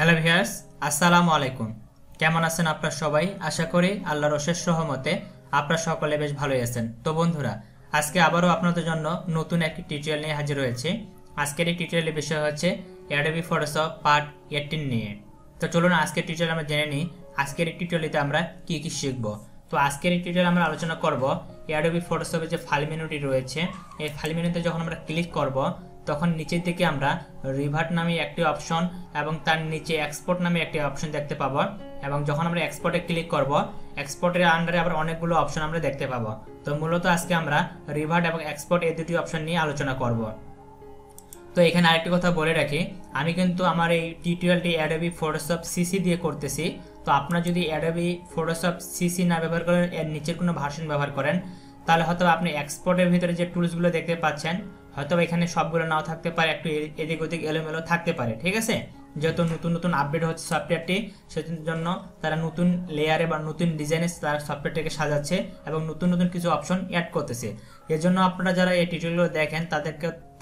Hello viewers, আসসালামু আলাইকুম। কেমন আছেন আপনারা সবাই? আশা করি আল্লাহর অশেষ রহমতে আপনারা সকলে বেশ ভালোই আছেন। তো বন্ধুরা, আজকে আবারও আপনাদের জন্য নতুন একটি টিউটোরিয়াল নিয়ে হাজির হয়েছে। আজকের এই টিউটোরিয়ালের বিষয় হচ্ছে অ্যাডোবি ফটোশপ পার্ট 18 নিয়ে। তো চলুন আজকের টিউটোরিয়াল আমরা জেনে নিই আজকের এই টিউটোরিয়ালতে আমরা কি কি শিখব। তো আজকের এই টিউটোরিয়ালে আমরা আলোচনা করব অ্যাডোবি ফটোশপের যে ফাইল মেনুটি রয়েছে, এই ফাইল মেনুতে যখন আমরা ক্লিক করব তখন নিচের দিকে আমরা রিভার্ট নামে একটি অপশন এবং তার নিচে এক্সপোর্ট নামে একটি অপশন দেখতে পাবো। এবং যখন আমরা এক্সপোর্টে ক্লিক করব, এক্সপোর্টের আন্ডারে আবার অনেকগুলো অপশন আমরা দেখতে পাবো। তো মূলত আজকে আমরা রিভার্ট এবং এক্সপোর্ট এই দুটি অপশন নিয়ে আলোচনা করব। তো এখানে আরেকটি কথা বলে রাখি, আমি কিন্তু আমার এই টিউটোরিয়ালটি অ্যাডোবি ফটোশপ সিসি দিয়ে করতেছি। তো আপনারা যদি অ্যাডোবি ফটোশপ সিসি না ব্যবহার করেন, এর নিচের কোনো ভার্সন ব্যবহার করেন, তাহলে হয়তো আপনি এক্সপোর্টের ভিতরে যে টুলসগুলো দেখতে পাচ্ছেন হয়তো এখানে সবগুলো নাও থাকতে পারে, একটু এদিক ওদিক এলোমেলো থাকতে পারে। ঠিক আছে, যেহেতু নতুন নতুন আপডেট হচ্ছে সফটওয়্যারটি, সেজন্য তারা নতুন লেয়ারে বা নতুন ডিজাইনে তারা সফটওয়্যারটাকে সাজাচ্ছে এবং নতুন নতুন কিছু অপশন অ্যাড করতেছে। এর জন্য আপনারা যারা এই টিউটোরিয়ালগুলো দেখেন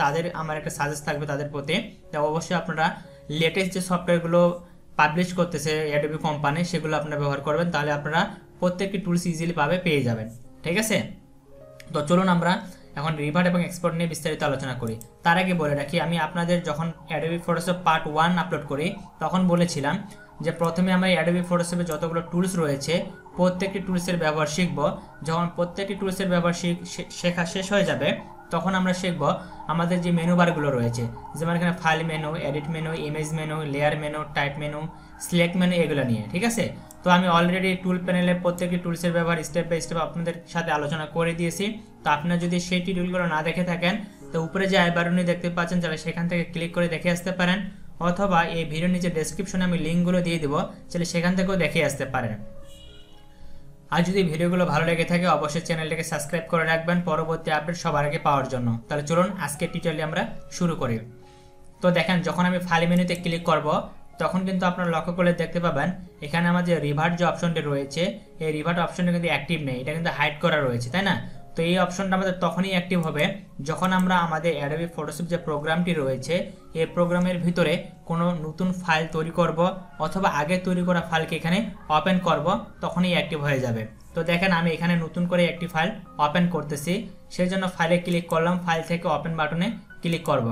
তাদের আমার একটা সাজেস্ট থাকবে তাদের প্রতি, অবশ্যই আপনারা লেটেস্ট যে সফটওয়্যারগুলো পাবলিশ করতেছে অ্যাডোবি কোম্পানি সেগুলো আপনারা ব্যবহার করবেন, তাহলে আপনারা প্রত্যেকটি টুলস ইজিলি পেয়ে যাবেন। ঠিক আছে, তো চলুন আমরা এখন রিভার্ট এবং এক্সপোর্ট নিয়ে বিস্তারিত আলোচনা করি। তার আগে বলে রাখি, আমি আপনাদের যখন অ্যাডোবি ফটোশপ পার্ট 1 আপলোড করি তখন বলেছিলাম যে প্রথমে আমরা অ্যাডোবি ফটোশপে যতগুলো টুলস রয়েছে প্রত্যেকটি টুলসের ব্যবহার শিখব। যখন প্রত্যেকটি টুলসের ব্যবহার শেখা শেষ হয়ে যাবে তখন আমরা শিখব আমাদের যে মেনু বারগুলো রয়েছে, যেমন এখানে file menu, edit menu, image menu, layer menu, type menu, select menu, এগুলো নিয়ে। ঠিক আছে, তো আমি অলরেডি টুল প্যানেলে প্রত্যেকটি টুলসের ব্যবহার স্টেপ বাই স্টেপ আপনাদের সাথে আলোচনা করে দিয়েছি। তো আপনারা যদি সেই টিউটোরিয়ালগুলো না দেখে থাকেন তো উপরে যে আই বাটনটি দেখতে পাচ্ছেন তাহলে সেখান থেকে ক্লিক করে দেখে আসতে পারেন, অথবা এই ভিডিওর নিচে ডেসক্রিপশনে আমি লিঙ্কগুলো দিয়ে দেবো, তাহলে সেখান থেকেও দেখে আসতে পারেন। আর যদি ভিডিওগুলো ভালো লেগে থাকে অবশ্যই চ্যানেলটাকে সাবস্ক্রাইব করে রাখবেন পরবর্তী আপডেট সবার আগে পাওয়ার জন্য। তাহলে চলুন আজকের টিউটোরিয়াল আমরা শুরু করি। তো দেখেন, যখন আমি ফাইল মেনুতে ক্লিক করব তখন কিন্তু আপনারা লক্ষ্য করে দেখতে পাবেন এখানে আমাদের রিভার্ট যে অপশনটি রয়েছে, এই রিভার্ট অপশনটা কিন্তু অ্যাক্টিভ নেই, এটা কিন্তু হাইড করা রয়েছে, তাই না? তো এই অপশনটা আমাদের তখনই অ্যাক্টিভ হবে যখন আমরা আমাদের অ্যাডোবি ফটোশপ যে প্রোগ্রামটি রয়েছে এই প্রোগ্রামের ভিতরে কোনো নতুন ফাইল তৈরি করব অথবা আগে তৈরি করা ফাইলকে এখানে ওপেন করব, তখনই অ্যাক্টিভ হয়ে যাবে। তো দেখেন আমি এখানে নতুন করে একটি ফাইল ওপেন করতেছি, সেই জন্য ফাইলে ক্লিক করলাম, ফাইল থেকে ওপেন বাটনে ক্লিক করব।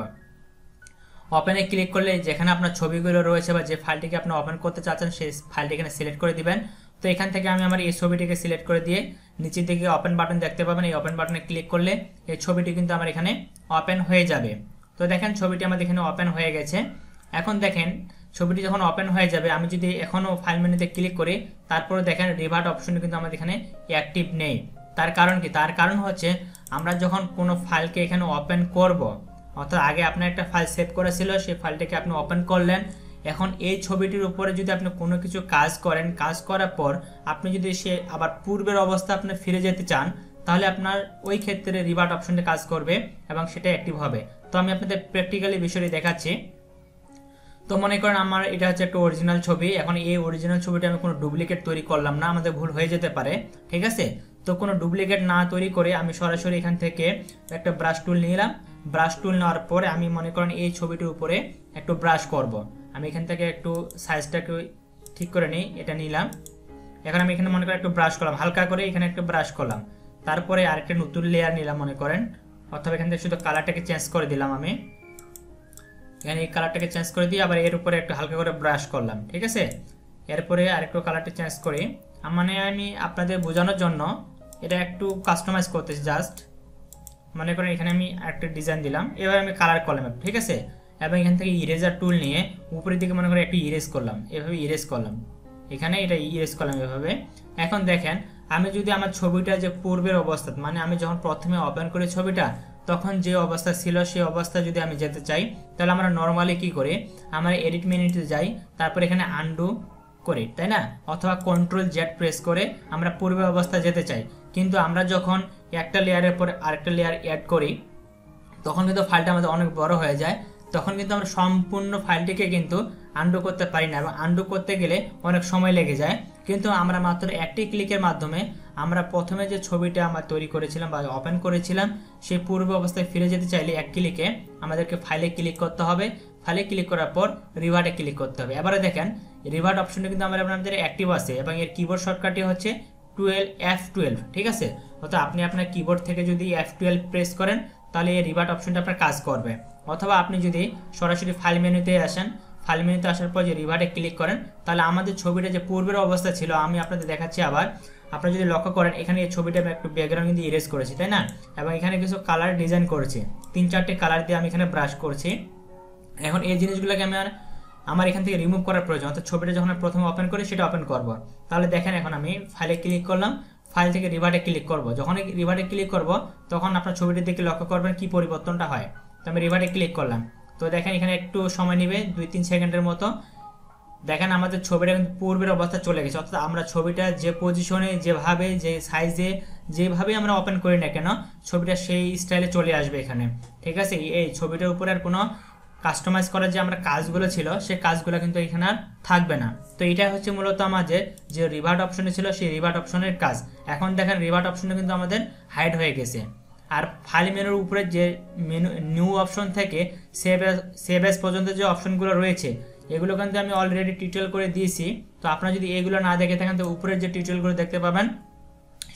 ওপেনে ক্লিক করলে যেখানে আপনার ছবিগুলো রয়েছে বা যে ফাইলটিকে আপনি ওপেন করতে চাচ্ছেন সেই ফাইলটি এখানে সিলেক্ট করে দিবেন। তো এখান থেকে আমি আমার এই ছবিটিকে সিলেক্ট করে দিয়ে নিচের দিকে ওপেন বাটন দেখতে পাবেন, এই ওপেন বাটনে ক্লিক করলে এই ছবিটি কিন্তু আমার এখানে ওপেন হয়ে যাবে। তো দেখেন ছবিটি আমাদের এখানে ওপেন হয়ে গেছে। এখন দেখেন ছবিটি যখন ওপেন হয়ে যাবে, আমি যদি এখনও ফাইল মেনুতে ক্লিক করি তারপরে দেখেন রিভার্ট অপশনটি কিন্তু আমাদের এখানে অ্যাক্টিভ নেই। তার কারণ কি? তার কারণ হচ্ছে আমরা যখন কোনো ফাইলকে এখানে ওপেন করব, অর্থাৎ আগে আপনার একটা ফাইল সেভ করা ছিল, সেই ফাইলটাকে আপনি ওপেন করলেন, এখন এই ছবিটির উপরে যদি আপনি কোনো কিছু কাজ করেন, কাজ করার পর আপনি যদি সে আবার পূর্বের অবস্থা আপনি ফিরে যেতে চান তাহলে আপনার ওই ক্ষেত্রে রিভার্ট অপশনটা কাজ করবে এবং সেটা অ্যাক্টিভ হবে। তো আমি আপনাদের প্র্যাকটিক্যালি বিষয়টি দেখাচ্ছি। তো মনে করেন আমার এটা হচ্ছে একটা অরিজিনাল ছবি, এখন এই অরিজিনাল ছবিটা আমি কোনো ডুপ্লিকেট তৈরি করলাম না, আমাদের ভুল হয়ে যেতে পারে। ঠিক আছে, তো কোনো ডুপ্লিকেট না তৈরি করে আমি সরাসরি এখান থেকে একটা ব্রাশ টুল নিলাম। ব্রাশ টুল নেওয়ার পরে আমি মনে করেন এই ছবিটির উপরে একটু ব্রাশ করব। আমি এখান থেকে একটু সাইজটাকে ঠিক করে নিই, এটা নিলাম। এখন আমি এখানে মনে করেন একটু ব্রাশ করলাম, হালকা করে এখানে একটু ব্রাশ করলাম। তারপরে আরেকটা নতুন লেয়ার নিলাম মনে করেন, অথবা এখান থেকে শুধু কালারটাকে চেঞ্জ করে দিলাম। আমি এখানে এই কালারটাকে চেঞ্জ করে দিয়ে আবার এর উপরে একটু হালকা করে ব্রাশ করলাম। ঠিক আছে, এরপরে আরেকটু কালারটা চেঞ্জ করি, মানে আমি আপনাদের বোঝানোর জন্য এটা একটু কাস্টমাইজ করতেছি। জাস্ট মনে করেন এখানে আমি একটা ডিজাইন দিলাম, এবার আমি কালার করলাম। ঠিক আছে, এবং এখান থেকে ইরেজার টুল নিয়ে উপরের দিকে মনে করেন একটু ইরেজ করলাম, এভাবে ইরেজ করলাম, এখানে এটা ইরেজ করলাম এভাবে। এখন দেখেন আমি যদি আমার ছবিটা যে পূর্বের অবস্থা, মানে আমি যখন প্রথমে ওপেন করি ছবিটা তখন যে অবস্থা ছিল সেই অবস্থা যদি আমি যেতে চাই তাহলে আমরা নর্মালি কি করি, আমরা এডিট মেনুতে যাই, তারপর এখানে আনডু করি, তাই না? অথবা কন্ট্রোল জেড প্রেস করে আমরা পূর্বের অবস্থা যেতে চাই। কিন্তু আমরা যখন একটা লেয়ারের পরে আরেকটা লেয়ার অ্যাড করি তখন কিন্তু ফাইলটা আমাদের অনেক বড় হয়ে যায়, তখন কিন্তু আমরা সম্পূর্ণ ফাইলটিকে কিন্তু আনডু করতে পারি না এবং আনডু করতে গেলে অনেক সময় লেগে যায়। কিন্তু আমরা মাত্র একটি ক্লিকের মাধ্যমে আমরা প্রথমে যে ছবিটা আমরা তৈরি করেছিলাম বা ওপেন করেছিলাম সেই পূর্ব অবস্থায় ফিরে যেতে চাইলে এক ক্লিকে আমাদেরকে ফাইলে ক্লিক করতে হবে। ফাইলে ক্লিক করার পর রিভার্টে ক্লিক করতে হবে। এবারে দেখেন রিভার্ট অপশনটা কিন্তু আপনাদের অ্যাক্টিভ আছে এবং এর কিবোর্ড শর্টকাটটি হচ্ছে F12, ঠিক আছে। অর্থাৎ আপনি আপনার কিবোর্ড থেকে যদি F12 প্রেস করেন তাহলে এই রিভার্ট অপশনটা আপনার কাজ করবে, অথবা আপনি যদি সরাসরি ফাইল মেনুতে আসেন, ফাইল মেনুতে আসার পর যে রিভার্টে ক্লিক করেন তাহলে আমাদের ছবিটা যে পূর্বের অবস্থা ছিল আমি আপনাদের দেখাচ্ছি আবার। আপনারা যদি লক্ষ্য করেন এখানে এই ছবিটা আমি একটু ব্যাকগ্রাউন্ড কিন্তু ইরেজ করেছি, তাই না, এবং এখানে কিছু কালার ডিজাইন করেছি, 3-4টে কালার দিয়ে আমি এখানে ব্রাশ করছি। এখন এই জিনিসগুলোকে আমার এখান থেকে রিমুভ করার প্রয়োজন, অর্থাৎ ছবিটা যখন প্রথমে ওপেন করি সেটা ওপেন করব। তাহলে দেখেন এখন আমি ফাইলে ক্লিক করলাম, ফাইল থেকে রিভার্টে ক্লিক করব। যখন রিভার্টে ক্লিক করব তখন আপনার ছবিটির দিকে লক্ষ্য করবেন কি পরিবর্তনটা হয়। তো আমি রিভার্টে ক্লিক করলাম, তো দেখেন এখানে একটু সময় নেবে 2-3 সেকেন্ডের মতো। দেখেন আমাদের ছবিটা কিন্তু পূর্বের অবস্থা চলে গেছে, অর্থাৎ আমরা ছবিটা যে পজিশনে যেভাবে যে সাইজে যেভাবে আমরা ওপেন করি না কেন ছবিটা সেই স্টাইলে চলে আসবে এখানে, ঠিক আছে। এই ছবিটার উপরে আর কোনো কাস্টমাইজ করার যে আমরা কাজগুলো ছিল সেই কাজগুলো কিন্তু এখানে আর থাকবে না। তো এটা হচ্ছে মূলত আমাদের যে রিভার্ট অপশনে ছিল সেই রিভার্ট অপশনের কাজ। এখন দেখেন রিভার্ট অপশনে কিন্তু আমাদের হাইড হয়ে গেছে। আর ফাইল মেনুর উপরে যে নিউ অপশন থেকে সেভ এজ পর্যন্ত যে অপশনগুলো রয়েছে এগুলো কিন্তু আমি অলরেডি টিউটোরিয়াল করে দিয়েছি। তো আপনারা যদি এগুলো না দেখে থাকেন তো উপরের যে টিউটোরিয়ালগুলো দেখতে পাবেন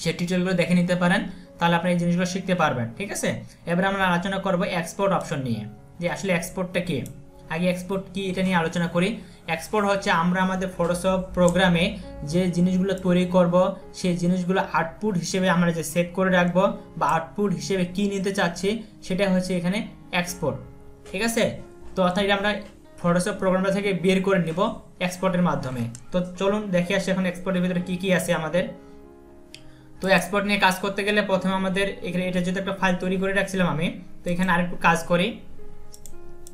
সেই টিউটোরিয়ালগুলো দেখে নিতে পারেন, তাহলে আপনি এই জিনিসগুলো শিখতে পারবেন, ঠিক আছে। এবার আমরা আলোচনা করব এক্সপোর্ট অপশন নিয়ে, যে আসলে এক্সপোর্টটা কি। আগে এক্সপোর্ট কি এটা নিয়ে আলোচনা করি। এক্সপোর্ট হচ্ছে আমরা আমাদের ফটোশপ প্রোগ্রামে যে জিনিসগুলো তৈরি করব সেই জিনিসগুলো আউটপুট হিসেবে আমরা যে সেভ করে রাখবো বা আউটপুট হিসেবে কি নিতে চাচ্ছি সেটা হচ্ছে এখানে এক্সপোর্ট, ঠিক আছে। তো অর্থাৎ এটা আমরা ফটোশপ প্রোগ্রামটা থেকে বের করে নিব এক্সপোর্টের মাধ্যমে। তো চলুন দেখে আসি এখন এক্সপোর্টের ভিতরে কি কি আছে আমাদের। তো এক্সপোর্ট নিয়ে কাজ করতে গেলে প্রথমে আমাদের এখানে এটা যেহেতু একটা ফাইল তৈরি করে রাখছিলাম আমি, তো এখানে আরেকটু কাজ করি।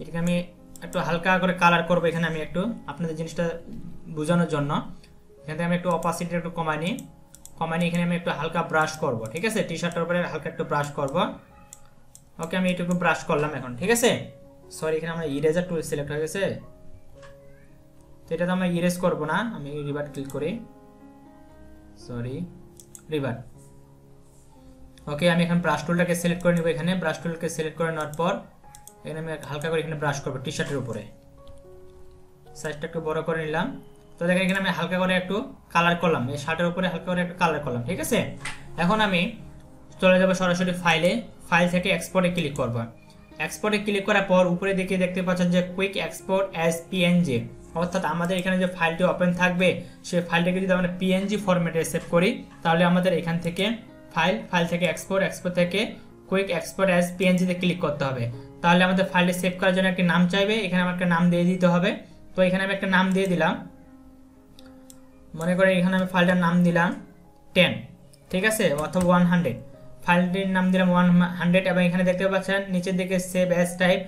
এটাকে আমি একটু হালকা করে কালার করবো এখানে আমি একটু আপনাদের জিনিসটা বোঝানোর জন্য। এখানে আমি একটু অপাসিটি একটু কমাই নিই এখানে আমি একটু হালকা ব্রাশ করব, ঠিক আছে। টি শার্টের উপরে হালকা একটু ব্রাশ করব। ওকে আমি একটু ব্রাশ করলাম এখন, ঠিক আছে। সরি এখানে আমার ইরেজার টুল সিলেক্ট হয়ে গেছে, তো এটা তো আমরা ইরেজ করবো না, আমি রিভার্ট ক্লিক করি, সরি রিভার্ট। ওকে আমি এখন ব্রাশ টুলটাকে সিলেক্ট করে নিব। এখানে ব্রাশ টুলকে সিলেক্ট করে নেওয়ার পর এখানে আমি হালকা করে এখানে ব্রাশ করবো টি শার্টের উপরে, সাইজটা একটু বড় করে নিলাম। তো দেখেন এখানে আমি হালকা করে একটু কালার করলাম, এই শার্টের উপরে হালকা করে একটু কালার করলাম, ঠিক আছে। এখন আমি চলে যাব সরাসরি ফাইল থেকে এক্সপোর্টে ক্লিক করব। এক্সপোর্টে ক্লিক করার পর উপরে দিকে দেখতে পাচ্ছেন যে কুইক এক্সপোর্ট অ্যাজ পিএনজি, অর্থাৎ আমাদের এখানে যে ফাইলটি ওপেন থাকবে সেই ফাইলটাকে যদি আমরা পিএনজি ফরম্যাটে সেভ করি তাহলে আমাদের এখান থেকে ফাইল থেকে এক্সপোর্ট থেকে কুইক এক্সপোর্ট অ্যাজ পিএনজিতে ক্লিক করতে হবে। তাহলে আমাদের ফাইলটি সেভ করার জন্য একটি নাম চাইবে, এখানে আমার একটা নাম দিয়ে দিতে হবে। তো এখানে আমি একটা নাম দিয়ে দিলাম, মনে করে এখানে আমি ফাইলটার নাম দিলাম 10, ঠিক আছে, অথবা 100। ফাইলটির নাম দিলাম 100 এবং এখানে দেখতে পাচ্ছেন নিচের দিকে save as type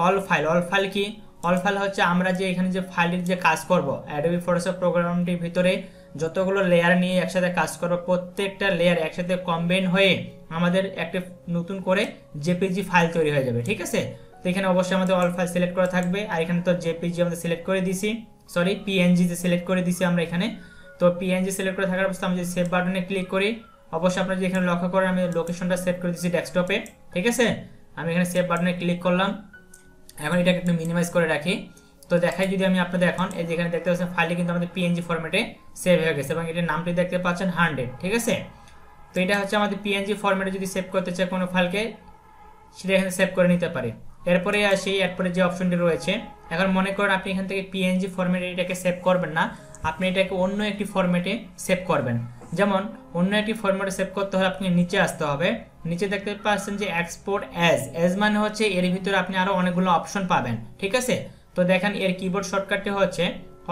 all file কি অল ফাইল হচ্ছে আমরা যে এখানে যে ফাইলের যে কাজ করব অ্যাডোবি ফটোশপ প্রোগ্রামটির ভিতরে যতগুলো লেয়ার নিয়ে একসাথে কাজ করব প্রত্যেকটা লেয়ার একসাথে কম্বাইন হয়ে আমাদের একটা নতুন করে জেপিজি ফাইল তৈরি হয়ে যাবে, ঠিক আছে। তো এখানে অবশ্যই আমাদের অল ফাইল সিলেক্ট করা থাকবে, আর এখানে তো জেপিজি আমাদের সিলেক্ট করে দিয়েছি, সরি পিএনজি তে সিলেক্ট করে দিয়েছি আমরা এখানে। তো পিএনজি সিলেক্ট করে থাকার অবস্থা আমি যদি সেভ বাটনে ক্লিক করি অবশ্যই আপনারা এখানে লক্ষ্য করেন আমি লোকেশনটা সেট করে দিয়েছি ডেস্কটপে, ঠিক আছে। আমি এখানে সেভ বাটনে ক্লিক করলাম, এখন এটাকে একটু মিনিমাইজ করে রাখি। তো দেখাই যদি আমি আপনাদের এখন এই যে এখানে দেখতে পাচ্ছেন ফাইলটি কিন্তু আমাদের পিএনজি ফরম্যাটে সেভ হয়ে গেছে এবং এটার নামটি দেখতে পাচ্ছেন 100, ঠিক আছে। তো এটা হচ্ছে আমাদের পিএনজি ফরম্যাটে যদি সেভ করতে চাই কোনো ফাইলকে সেটা এখানে সেভ করে নিতে পারি। এরপরে আসি এরপরে যে অপশনটি রয়েছে, এখন মনে করেন আপনি এখান থেকে পিএনজি ফরম্যাটে এটাকে সেভ করবেন না, আপনি এটাকে অন্য একটি ফরম্যাটে সেভ করবেন। যেমন অন্য একটি ফরম্যাটে সেভ করতে হলে আপনি নিচে আসতে হবে, নিচে দেখতে পাচ্ছেন যে এক্সপোর্ট অ্যাজ মানে হচ্ছে এর ভিতরে আপনি আরো অনেকগুলো অপশন পাবেন, ঠিক আছে। তো দেখেন এর কিবোর্ড শর্টকাটটি হচ্ছে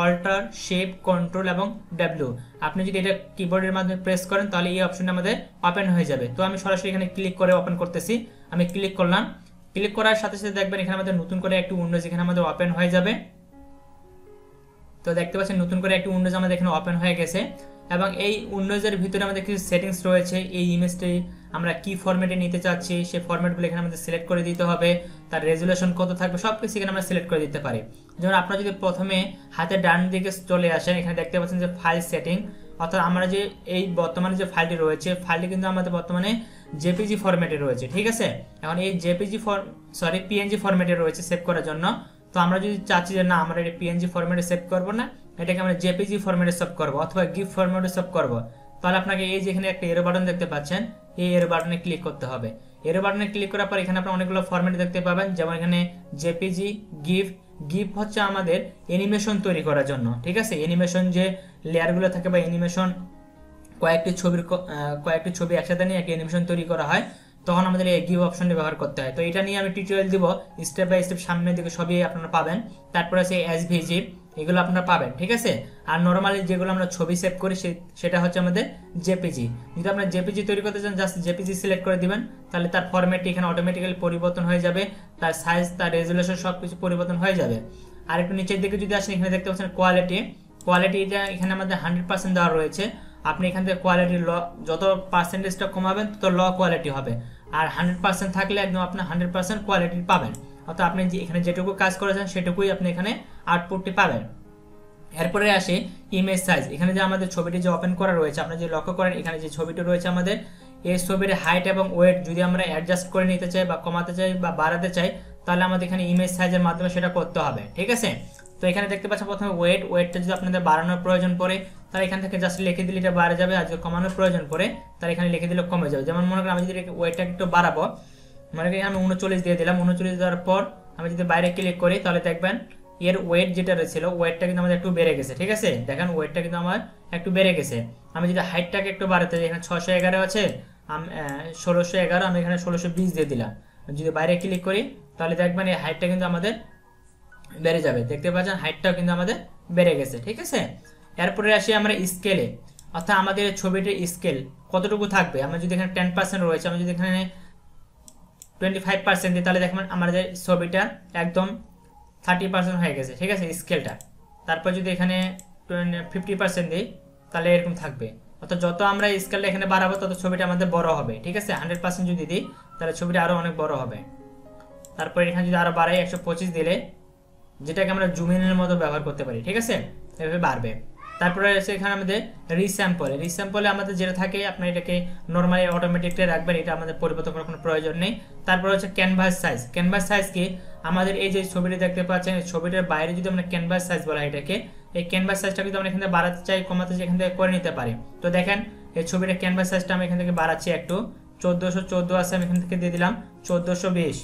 অল্টার শেপ কন্ট্রোল এবং ডাব্লিউ। আপনি যদি এটা কিবোর্ডের মাধ্যমে প্রেস করেন তাহলে এই অপশনটা আমাদের ওপেন হয়ে যাবে। তো আমি সরাসরি এখানে ক্লিক করে ওপেন করতেছি, আমি ক্লিক করলাম, ক্লিক করার সাথে সাথে দেখবেন এখানে আমাদের নতুন করে একটি উইন্ডোজ এখানে আমাদের ওপেন হয়ে যাবে। তো দেখতে পাচ্ছেন নতুন করে একটি উইন্ডোজ আমাদের এখানে ওপেন হয়ে গেছে এবং এই উইন্ডোজের ভিতরে আমাদের কিছু সেটিংস রয়েছে। এই ইমেজটি আমরা কি ফরম্যাটে নিতে চাচ্ছি সেই ফরম্যাটগুলো এখানে আমাদের সিলেক্ট করে দিতে হবে, তার রেজুলেশন কত থাকবে সব কিছু এখানে আমরা সিলেক্ট করে দিতে পারি। যেমন আপনারা যদি প্রথমে হাতের ডান দিকে চলে আসেন এখানে দেখতে পাচ্ছেন যে ফাইল সেটিং, অর্থাৎ আমরা যে এই বর্তমানে যে ফাইলটি রয়েছে ফাইলটি কিন্তু আমাদের বর্তমানে জেপিজি ফরম্যাটে রয়েছে, ঠিক আছে। এখন এই পিএনজি ফরম্যাটে রয়েছে সেভ করার জন্য। তো তো আমরা যদি চাচ্ছি যে না আমরা এটা পিএনজি ফরম্যাটে সেভ করবো না, এটাকে আমরা জেপিজি ফরম্যাটে সেভ করবো অথবা গিফ ফরম্যাটে সেভ করবো, তাহলে আপনাকে এই যে এখানে একটা এরো বাটন দেখতে পাচ্ছেন, এই এরো বাটনে ক্লিক করতে হবে। এরো বাটনে ক্লিক করার পর এখানে আপনি অনেকগুলো ফরম্যাট দেখতে পাবেন, যেমন এখানে জেপিজি, গিফ। গিফ হচ্ছে আমাদের অ্যানিমেশন তৈরি করার জন্য, ঠিক আছে, অ্যানিমেশন যে লেয়ারগুলো থাকে বা অ্যানিমেশন কয়েকটি ছবি একসাথে নিয়ে একটা অ্যানিমেশন তৈরি করা হয়, তখন আমাদের এই গিভ অপশনটি ব্যবহার করতে হয়। তো এটা নিয়ে আমি টিউটোরিয়াল দিব, স্টেপ বাই স্টেপ সামনের দিকে সবই আপনারা পাবেন। তারপরে আছে এসভিজি, এগুলো আপনারা পাবেন, ঠিক আছে। আর নর্মালি যেগুলো আমরা ছবি সেভ করি সেটা হচ্ছে আমাদের জেপিজি। যদি আপনারা জেপিজি তৈরি করতে চান, জাস্ট জেপিজি সিলেক্ট করে দিবেন, তাহলে তার ফরম্যাটটি এখানে অটোমেটিক্যালি পরিবর্তন হয়ে যাবে, তার সাইজ, তার রেজুলেশন সব কিছু পরিবর্তন হয়ে যাবে। আর একটু নিচের দিকে যদি আসেন, এখানে দেখতে পাচ্ছেন কোয়ালিটিটা এখানে আমাদের 100% দেওয়া রয়েছে। আপনি এখান থেকে কোয়ালিটি যত পার্সেন্টেজটা কমাবেন তত লো কোয়ালিটি হবে, আর 100% থাকলে একদম আপনি 100% কোয়ালিটি পাবেন। অর্থাৎ আপনি এখানে যেটুকু কাজ করেছেন সেটুকুই আপনি এখানে আউটপুটটি পাবেন। এরপরে আসে ইমেজ সাইজ। এখানে যে আমাদের ছবিটি যে ওপেন করা রয়েছে, আপনি যে লক্ষ্য করেন এখানে যে ছবিটি রয়েছে আমাদের, এই ছবির হাইট এবং ওয়েট যদি আমরা অ্যাডজাস্ট করে নিতে চাই বা কমাতে চাই বা বাড়াতে চাই, তাহলে আমাদের এখানে ইমেজ সাইজের মাধ্যমে সেটা করতে হবে, ঠিক আছে। তো এখানে দেখতে পাচ্ছেন প্রথমে ওয়েটটা যদি আপনাদের বাড়ানোর প্রয়োজন পড়ে, তাহলে এখান থেকে জাস্ট লিখে দিলে এটা বাড়ে যাবে, আর যদি কমানোর প্রয়োজন পড়ে তাহলে এখানে লিখে দিলে কমে যাবে। যেমন মনে করেন আমি যদি ওয়েটটা একটু বাড়াবো, মনে করি আমি 39 দিয়ে দিলাম, 39 দেওয়ার পর আমি যদি বাইরে ক্লিক করি, তাহলে দেখবেন এর ওয়েট যেটা ছিল ওয়েটটা কিন্তু আমাদের একটু বেড়ে গেছে, ঠিক আছে। দেখেন ওয়েটটা কিন্তু আমার একটু বেড়ে গেছে। আমি যদি হাইটটাকে একটু বাড়াতে চাই, এখানে 611 আছে, 1611, আমি এখানে 1620 দিয়ে দিলাম। যদি বাইরে ক্লিক করি তাহলে দেখবেন এই হাইটটা কিন্তু আমাদের বেড়ে যাবে, দেখতে পাচ্ছেন হাইটটাও কিন্তু আমাদের বেড়ে গেছে, ঠিক আছে। এরপরে আসি আমরা স্কেলে, অর্থাৎ আমাদের ছবিটির স্কেল কতটুকু থাকবে। আমরা যদি এখানে 10% রয়েছে, আমি যদি এখানে 25% দিই, তাহলে দেখবেন আমাদের ছবিটা একদম 30% হয়ে গেছে, ঠিক আছে স্কেলটা। তারপর যদি এখানে 50% দিই, তাহলে এরকম থাকবে। অর্থাৎ যত আমরা স্কেলটা এখানে বাড়াবো তত ছবিটা আমাদের বড় হবে, ঠিক আছে। 100% যদি দিই তাহলে ছবিটা আরো অনেক বড় হবে। তারপর এখানে যদি আরো বাড়াই 125 দিলে, যেটাকে আমরা জুম ইনের মতো ব্যবহার করতে পারি, ঠিক আছে, এভাবে বাড়বে। তারপরে আছে এখানে আমাদের রিস্যাম্পলে আমাদের যেটা থাকে আপনার এটাকে নর্মালি অটোমেটিকলি রাখবেন, এটা আমাদের পরিবর্তন করার কোনো প্রয়োজন নেই। তারপর হচ্ছে ক্যানভাস সাইজ কি আমাদের এই যে ছবিটি দেখতে পাচ্ছেন, এই ছবিটার বাইরে যদি আমরা ক্যানভাস সাইজ বলা হয় এটাকে, এই ক্যানভাস সাইজটা কিন্তু আমরা এখান থেকে বাড়াতে চাই কমাতে চাই এখান থেকে করে নিতে পারি। তো দেখেন এই ছবিটার ক্যানভাস সাইজটা আমি এখান থেকে বাড়াচ্ছি একটু, 1414 আছে, আমি এখান থেকে দিয়ে দিলাম 1420।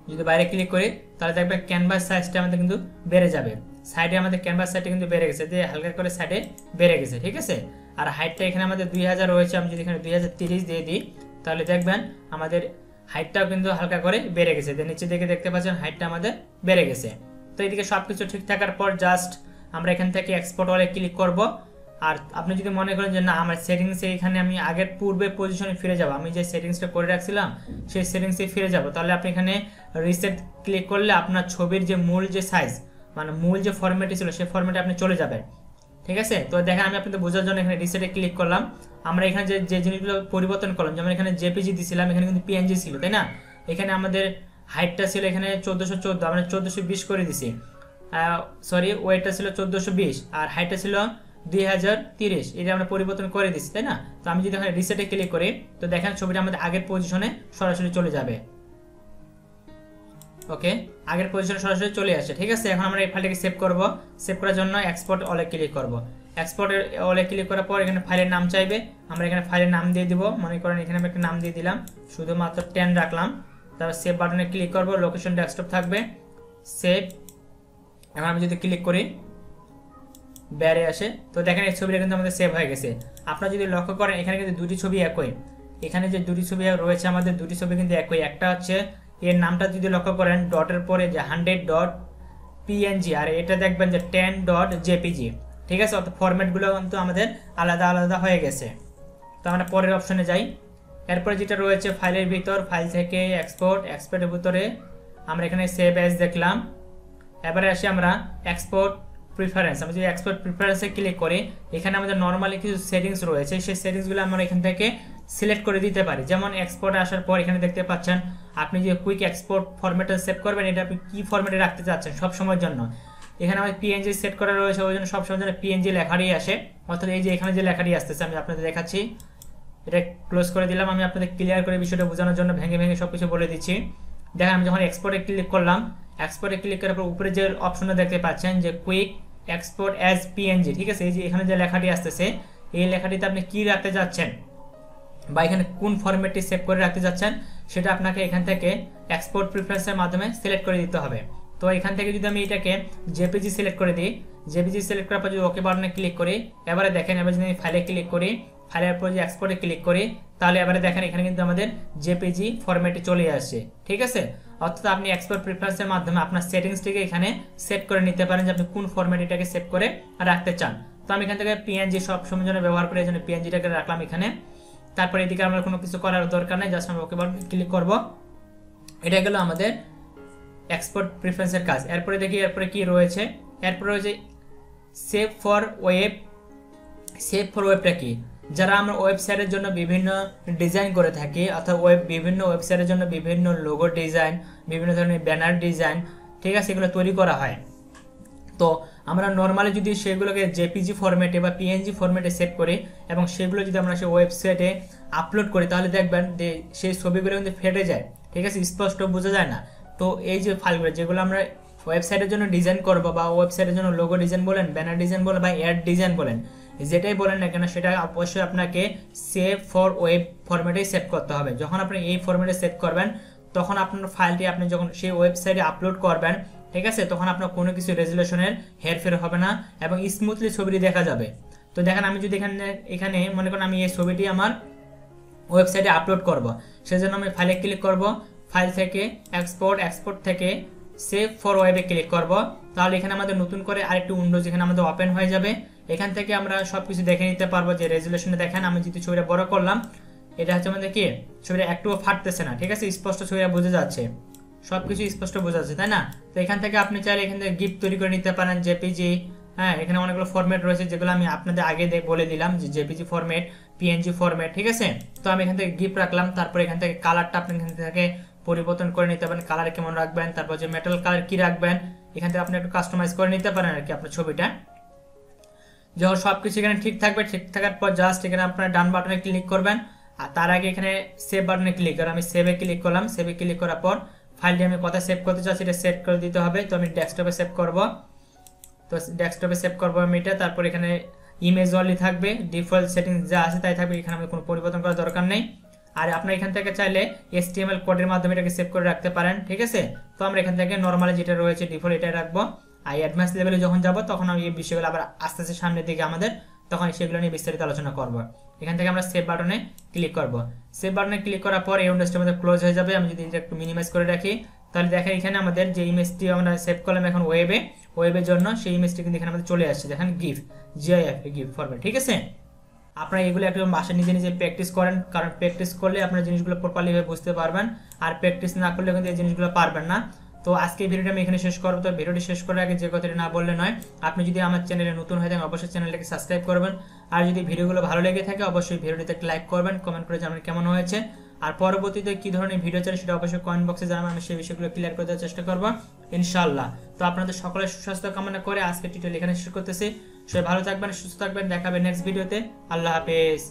যদি বাইরে ক্লিক করি তাহলে দেখবেন ক্যানভাস সাইজটা আমাদের কিন্তু বেড়ে যাবে। সাইডে আমাদের ক্যানভাস সাইজটা কিন্তু বেড়ে গেছে, যে হালকা করে সাইডে বেড়ে গেছে, ঠিক আছে। আর হাইটটা এখানে আমাদের 2000 রয়েছে, আমি যদি এখানে 2030 দিয়ে দিই, তাহলে দেখবেন আমাদের হাইটটাও কিন্তু হালকা করে বেড়ে গেছে। নিচে দিকে দেখতে পাচ্ছেন হাইটটা আমাদের বেড়ে গেছে। তো এদিকে সবকিছু ঠিক থাকার পর জাস্ট আমরা এখান থেকে এক্সপোর্ট অলে ক্লিক করব। আর আপনি যদি মনে করেন যে না আমার সেটিংসে এখানে আমি আগের পূর্বে পজিশনে ফিরে যাব, আমি যে সেটিংসটা করে রাখছিলাম সেই সেটিংসে ফিরে যাব, তাহলে আপনি এখানে রিসেট ক্লিক করলে আপনার ছবির যে মূল যে সাইজ মানে মূল যে ফরম্যাটে ছিল সেই ফরম্যাটে আপনি চলে যাবেন, ঠিক আছে। তো দেখেন আমি আপনাদের বোঝার জন্য এখানে রিসেটে ক্লিক করলাম। আমরা এখানে যে জিনিসগুলো পরিবর্তন করলাম, যেমন এখানে জেপিজি দিছিলাম, এখানে কিন্তু পিএনজি ছিল, তাই না। এখানে আমাদের হাইটটা ছিল এখানে 1414, আমরা 1420 করে দিছি, সরি ওয়েটটা ছিল 1420 আর হাইটটা ছিল 2030, এটা আমরা পরিবর্তন করে দিচ্ছি, তাই না। তো আমি যদি এখানে রিসেটে ক্লিক করি তো দেখেন ছবিটা আমাদের আগের পজিশনে সরাসরি চলে যাবে। ওকে, আগের পজিশনে সরাসরি চলে আসে, ঠিক আছে। এখন আমরা এই ফাইলটাকে সেভ করব। সেভ করার জন্য এক্সপোর্ট অলে ক্লিক করব। এক্সপোর্ট অলে ক্লিক করার পর এখানে ফাইলের নাম চাইবে, আমরা এখানে ফাইলের নাম দিয়ে দিব। মনে করেন এখানে আমি একটা নাম দিয়ে দিলাম, শুধুমাত্র 10 রাখলাম। তারপর সেভ বাটনে ক্লিক করব, লোকেশন ডেস্কটপ থাকবে, সেভ। এখন আমি যদি ক্লিক করি বেরে আসে, তো দেখেন এই ছবিটা কিন্তু আমাদের সেভ হয়ে গেছে। আপনারা যদি লক্ষ্য করেন এখানে কিন্তু দুটি ছবি একই, এখানে যে দুটি ছবি রয়েছে আমাদের দুটি ছবি কিন্তু একই। একটা হচ্ছে এর নামটা যদি লক্ষ্য করেন ডটের পরে যে 100.png, আর এটা দেখবেন যে 10.jpg, ঠিক আছে। অর্থাৎ ফরম্যাটগুলো কিন্তু আমাদের আলাদা আলাদা হয়ে গেছে। তো আমরা পরের অপশনে যাই। এরপরে যেটা রয়েছে ফাইলের ভিতর, ফাইল থেকে এক্সপোর্টের ভিতরে আমরা এখানে সেভ অ্যাজ দেখলাম। এবারে আসি আমরা এক্সপোর্ট প্রিফারেন্স। আমি যদি এক্সপোর্ট প্রিফারেন্সে ক্লিক করি, এখানে আমাদের নর্মালি কিছু সেটিংস রয়েছে, সেই সেটিংসগুলো আমরা এখান থেকে সিলেক্ট করে দিতে পারি। যেমন এক্সপোর্ট আসার পর এখানে দেখতে পাচ্ছেন আপনি যে কুইক এক্সপোর্ট ফরম্যাটে সেভ করবেন, এটা আপনি কি ফরম্যাটে রাখতে চাচ্ছেন সব সময়ের জন্য। এখানে আমাদের পিএনজি সেট করা রয়েছে, ওই জন্য সবসময়ের জন্য পিএনজি লেখারই আসে। অর্থাৎ এই যে এখানে যে লেখাটি আসতেছে আমি আপনাদের দেখাচ্ছি, এটা ক্লোজ করে দিলাম। আমি আপনাদের ক্লিয়ার করে বিষয়টা বোঝানোর জন্য ভেঙে ভেঙে সবকিছু বলে দিচ্ছি। দেখেন আমি যখন এক্সপোর্টে ক্লিক করলাম, এক্সপোর্টে ক্লিক করার পর উপরে যে অপশনটা দেখতে পাচ্ছেন যে কুইক এক্সপোর্ট অ্যাজ পিএনজি, ঠিক আছে, এই যে এখানে যে লেখাটি আসতেছে এই লেখাটিতে আপনি কি রাখতে যাচ্ছেন বা এখানে কোন ফরম্যাটটি সেভ করে রাখতে যাচ্ছেন সেটা আপনাকে এখান থেকে এক্সপোর্ট প্রিফারেন্সের মাধ্যমে সিলেক্ট করে দিতে হবে। তো এখান থেকে যদি আমি এটাকে জেপিজি সিলেক্ট করে দিই, জেপিজি সিলেক্ট করার পর যদি ওকে বাটনে ক্লিক করি, এবারে দেখেন এবার যদি আমি ফাইলে ক্লিক করি, ফাইলের পর যদি এক্সপোর্টে ক্লিক করি, তাহলে এবারে দেখেন এখানে কিন্তু আমাদের জেপিজি ফরম্যাটে চলে আসছে, ঠিক আছে। অর্থাৎ আপনি এক্সপোর্ট প্রিফারেন্সের মাধ্যমে আপনার সেটিংসটিকে এখানে সেট করে নিতে পারেন যে আপনি কোন ফরম্যাট এটাকে সেভ করে রাখতে চান। তো আমি এখান থেকে পিএনজি সব সময় জন্য ব্যবহার করি, এই জন্য পিএনজিটাকে রাখলাম এখানে। তারপরে এদিকে আমরা কোনো কিছু করার দরকার নেই, জাস্ট আমরা ওকে বাটনে ক্লিক করব। এটা গেল আমাদের এক্সপোর্ট প্রিফারেন্সের কাজ। এরপরে দেখি এরপরে কি রয়েছে, এরপরে রয়েছে save for web. Save for ওয়েবটা কি? যারা আমরা ওয়েবসাইটের জন্য বিভিন্ন ডিজাইন করে থাকি, অর্থাৎ বিভিন্ন ওয়েবসাইটের জন্য বিভিন্ন লোগো ডিজাইন, বিভিন্ন ধরনের ব্যানার ডিজাইন, ঠিক আছে, এগুলো তৈরি করা হয়। তো আমরা নর্মালি যদি সেগুলোকে জেপিজি ফরম্যাটে বা পিএনজি ফরম্যাটে সেভ করি এবং সেগুলো যদি আমরা সেই ওয়েবসাইটে আপলোড করি, তাহলে দেখবেন যে সেই ছবিগুলো কিন্তু ফেটে যায়, ঠিক আছে, স্পষ্ট বোঝা যায় না। তো এই যে ফাইলগুলো যেগুলো আমরা ওয়েবসাইটের জন্য ডিজাইন করব বা ওয়েবসাইটের জন্য লোগো ডিজাইন বলেন, ব্যানার ডিজাইন বলেন বা অ্যাড ডিজাইন বলেন, যেটাই বলেন না কেন সেটা অবশ্যই আপনাকে সেভ ফর ওয়েব ফরম্যাটেই সেভ করতে হবে। যখন আপনি এই ফরম্যাটে সেভ করবেন তখন আপনার ফাইলটি আপনি যখন সেই ওয়েবসাইটে আপলোড করবেন, ঠিক আছে, তখন আপনার কোনো কিছু রেজুলেশনের হেরফের হবে না এবং স্মুথলি ছবিটি দেখা যাবে। তো দেখেন আমি যদি এখানে মনে করেন আমি এই ছবিটি আমার ওয়েবসাইটে আপলোড করব, সেজন্য আমি ফাইলে ক্লিক করব, ফাইল থেকে এক্সপোর্ট থেকে সেভ ফর ওয়েবে ক্লিক করব। তাহলে এখানে আমাদের নতুন করে আরেকটি উইন্ডোজ এখানে আমাদের ওপেন হয়ে যাবে। এখান থেকে আমরা সবকিছু দেখে নিতে পারবো যে রেজুলেশনে দেখেন আমি যদি ছবিটা বড় করলাম, এটা হচ্ছে আমাদের কি ছবিটা একটুও ফাটতেছে না, ঠিক আছে, স্পষ্ট ছবিটা বোঝা যাচ্ছে, সবকিছু স্পষ্ট বোঝা যাচ্ছে, তাই না। তো এখান থেকে আপনি চাইলে এখান থেকে গিফট তৈরি করে নিতে পারেন, জেপিজি, হ্যাঁ, এখানে অনেকগুলো ফরম্যাট রয়েছে যেগুলো আমি আপনাদের আগে বলে দিলাম যে জেপিজি ফরম্যাট, পিএনজি ফরম্যাট, ঠিক আছে। তো আমি এখান থেকে গিফট রাখলাম, তারপর এখান থেকে কালারটা আপনি এখান থেকে পরিবর্তন করে নিতে পারেন, কালার কেমন রাখবেন, তারপর যে মেটাল কালার কি রাখবেন এখান থেকে আপনি একটু কাস্টমাইজ করে নিতে পারেন আর কি আপনার ছবিটা। যখন সবকিছু এখানে ঠিক থাকবে, ঠিক থাকার পর জাস্ট এখানে আপনার ডান বাটনে ক্লিক করবেন, আর তার আগে এখানে সেভ বাটনে ক্লিক করে আমি সেভে ক্লিক করলাম। সেভে ক্লিক করার পর ফাইলটি আমি কোথায় সেভ করতে চাচ্ছি এটা সেট করে দিতে হবে। তো আমি ডেস্কটপে সেভ করব, তো ডেস্কটপে সেভ করবো আমি এটা। তারপর এখানে ইমেজ অনলি থাকবে, ডিফল্ট সেটিংস যা আছে তাই থাকবে, এখানে আমি কোনো পরিবর্তন করার দরকার নেই। আর আপনার এখান থেকে চাইলে HTML কোডের মাধ্যমে এটাকে সেভ করে রাখতে পারেন, ঠিক আছে। তো আমরা এখান থেকে নর্মালি যেটা রয়েছে ডিফল্ট এটাই রাখবো। আর অ্যাডভান্স লেভেলে যখন যাব তখন আমি এই বিষয়গুলো আবার আস্তে আস্তে সামনের দিকে আমাদের তখন সেগুলো নিয়ে বিস্তারিত আলোচনা করব। এখান থেকে আমরা সেভ বাটনে ক্লিক করব। সেভ বাটনে ক্লিক করার পর এই উইন্ডোজটা আমাদের ক্লোজ হয়ে যাবে। আমি যদি এটা একটু মিনিমাইজ করে রাখি তাহলে দেখেন এখানে আমাদের যে ইমেজটি আমরা সেভ করলাম এখন ওয়েবের জন্য, সেই ইমেজটি কিন্তু এখানে আমাদের চলে আসছে, দেখেন GIF ফরম্যাট, ঠিক আছে। আপনারা এগুলো একটু বাসায় নিজে নিজে প্র্যাকটিস করেন, কারণ প্র্যাকটিস করলে আপনার জিনিসগুলো প্রপারলি ভাবে বুঝতে পারবেন, আর প্র্যাকটিস না করলে কিন্তু এই জিনিসগুলো পারবেন না। তো আজকে এই ভিডিওটা আমি এখানে শেষ করবো। তো ভিডিওটি শেষ করার আগে যে কথাটি না বললে নয়, আপনি যদি আমার চ্যানেলে নতুন হয়ে থাকেন অবশ্যই চ্যানেলটাকে সাবস্ক্রাইব করবেন, আর যদি ভিডিওগুলো ভালো লেগে থাকে অবশ্যই ভিডিওটিতে লাইক করবেন, কমেন্ট করে জানাবেন কেমন হয়েছে, আর পরবর্তীতে কি ধরনের ভিডিও চাই সেটা অবশ্যই কমেন্ট বক্সে জানাবেন, আমি সেই বিষয়গুলো ক্লিয়ার করে দেওয়ার চেষ্টা করবো ইনশাআল্লাহ। তো আপনাদের সকলের সুস্বাস্থ্য কামনা করে আজকে টিউটোরিয়াল এখানে শেষ করতেছি। সবাই ভালো থাকবেন, সুস্থ থাকবেন, দেখাবেন নেক্সট ভিডিওতে। আল্লাহ হাফেজ।